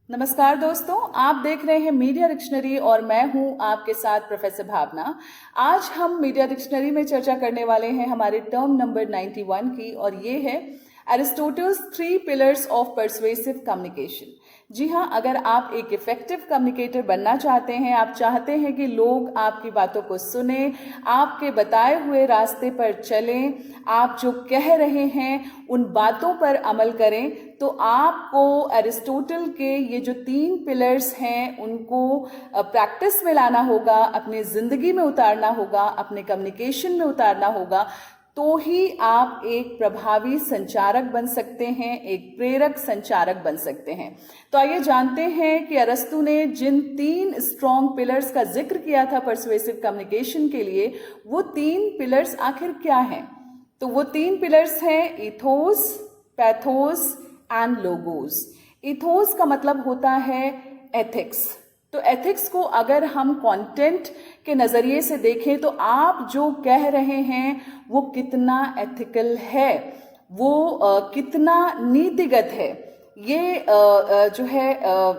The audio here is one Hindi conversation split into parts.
नमस्कार दोस्तों, आप देख रहे हैं मीडिया डिक्शनरी और मैं हूं आपके साथ प्रोफेसर भावना। आज हम मीडिया डिक्शनरी में चर्चा करने वाले हैं हमारे टर्म नंबर 91 की और ये है Aristotle's 3 pillars of persuasive communication. जी हाँ, अगर आप एक इफेक्टिव कम्युनिकेटर बनना चाहते हैं, आप चाहते हैं कि लोग आपकी बातों को सुने, आपके बताए हुए रास्ते पर चलें, आप जो कह रहे हैं उन बातों पर अमल करें, तो आपको एरिस्टोटल के ये जो 3 पिलर्स हैं उनको प्रैक्टिस में लाना होगा, अपनी जिंदगी में उतारना होगा, अपने कम्युनिकेशन में उतारना होगा, तो ही आप एक प्रभावी संचारक बन सकते हैं, एक प्रेरक संचारक बन सकते हैं। तो आइए जानते हैं कि अरस्तु ने जिन 3 स्ट्रॉन्ग पिलर्स का जिक्र किया था परसुएसिव कम्युनिकेशन के लिए, वो 3 पिलर्स आखिर क्या हैं? तो वो 3 पिलर्स हैं ethos, pathos and logos. Ethos का मतलब होता है एथिक्स। तो एथिक्स को अगर हम कंटेंट के नजरिए से देखें तो आप जो कह रहे हैं वो कितना एथिकल है, वो कितना नीतिगत है, ये जो है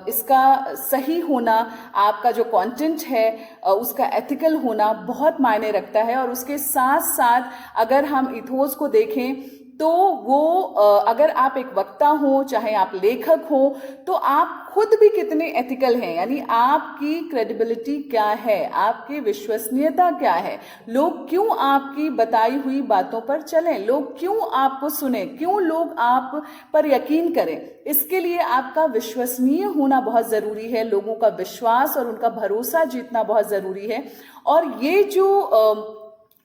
इसका सही होना, आपका जो कंटेंट है उसका एथिकल होना बहुत मायने रखता है। और उसके साथ साथ अगर हम इथोस को देखें तो वो अगर आप एक वक्ता हो, चाहे आप लेखक हो, तो आप खुद भी कितने एथिकल हैं, यानी आपकी क्रेडिबिलिटी क्या है, आपकी विश्वसनीयता क्या है, लोग क्यों आपकी बताई हुई बातों पर चलें, लोग क्यों आपको सुने, क्यों लोग आप पर यकीन करें। इसके लिए आपका विश्वसनीय होना बहुत जरूरी है, लोगों का विश्वास और उनका भरोसा जीतना बहुत जरूरी है। और ये जो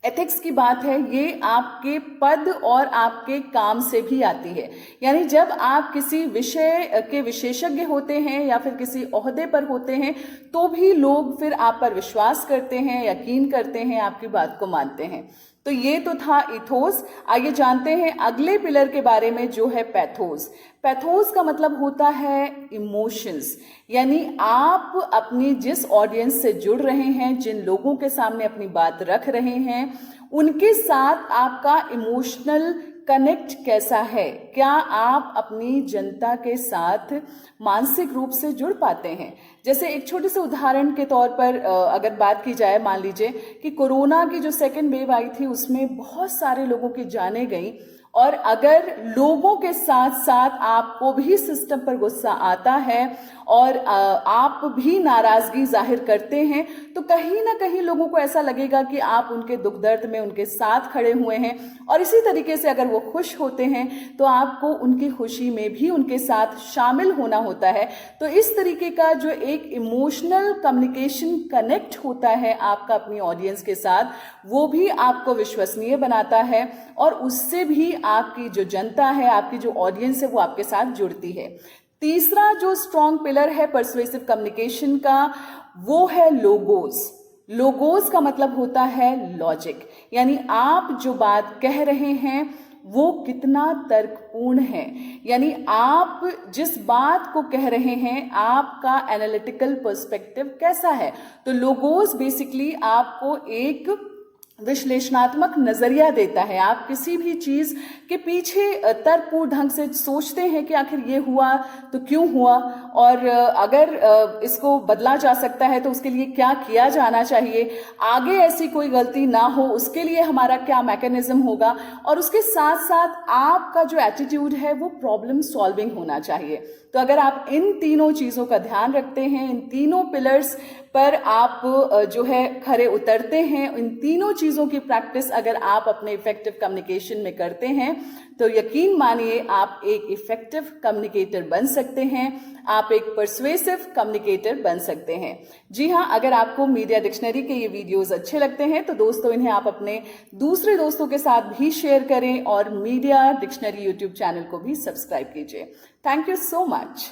एथिक्स की बात है, ये आपके पद और आपके काम से भी आती है। यानी जब आप किसी विषय के विशेषज्ञ होते हैं या फिर किसी ओहदे पर होते हैं, तो भी लोग फिर आप पर विश्वास करते हैं, यकीन करते हैं, आपकी बात को मानते हैं। तो ये तो था इथोस। आइए जानते हैं अगले पिलर के बारे में, जो है पैथोस। पैथोस का मतलब होता है इमोशंस, यानी आप अपनी जिस ऑडियंस से जुड़ रहे हैं, जिन लोगों के सामने अपनी बात रख रहे हैं, उनके साथ आपका इमोशनल कनेक्ट कैसा है, क्या आप अपनी जनता के साथ मानसिक रूप से जुड़ पाते हैं। जैसे एक छोटे से उदाहरण के तौर पर अगर बात की जाए, मान लीजिए कि कोरोना की जो सेकेंड वेव आई थी उसमें बहुत सारे लोगों की जानें गई, और अगर लोगों के साथ साथ आपको भी सिस्टम पर गुस्सा आता है और आप भी नाराजगी जाहिर करते हैं, तो कहीं ना कहीं लोगों को ऐसा लगेगा कि आप उनके दुख दर्द में उनके साथ खड़े हुए हैं। और इसी तरीके से अगर वो खुश होते हैं तो आपको उनकी खुशी में भी उनके साथ शामिल होना होता है। तो इस तरीके का जो एक इमोशनल कम्युनिकेशन कनेक्ट होता है आपका अपनी ऑडियंस के साथ, वो भी आपको विश्वसनीय बनाता है और उससे भी आपकी जो जनता है, आपकी जो ऑडियंस है, वो आपके साथ जुड़ती है। तीसरा जो स्ट्रॉन्ग पिलर है परसुएसिव कम्युनिकेशन का, वो है लोगोस। लोगोस का मतलब होता है लॉजिक, यानी आप जो बात कह रहे हैं वो कितना तर्कपूर्ण है, यानी आप जिस बात को कह रहे हैं आपका एनालिटिकल पर्सपेक्टिव कैसा है। तो लोगोस बेसिकली आपको एक विश्लेषणात्मक नजरिया देता है। आप किसी भी चीज के पीछे तर्कपूर्ण ढंग से सोचते हैं कि आखिर ये हुआ तो क्यों हुआ, और अगर इसको बदला जा सकता है तो उसके लिए क्या किया जाना चाहिए, आगे ऐसी कोई गलती ना हो उसके लिए हमारा क्या मैकेनिज्म होगा। और उसके साथ साथ आपका जो एटीट्यूड है वो प्रॉब्लम सॉल्विंग होना चाहिए। तो अगर आप इन तीनों चीजों का ध्यान रखते हैं, इन तीनों पिलर्स पर आप जो है खरे उतरते हैं, इन तीनों चीजों की प्रैक्टिस अगर आप अपने इफेक्टिव कम्युनिकेशन में करते हैं, तो यकीन मानिए आप एक इफेक्टिव कम्युनिकेटर बन सकते हैं, आप एक परसुएसिव कम्युनिकेटर बन सकते हैं। जी हाँ, अगर आपको मीडिया डिक्शनरी के ये वीडियोस अच्छे लगते हैं तो दोस्तों इन्हें आप अपने दूसरे दोस्तों के साथ भी शेयर करें और मीडिया डिक्शनरी यूट्यूब चैनल को भी सब्सक्राइब कीजिए। Thank you so much.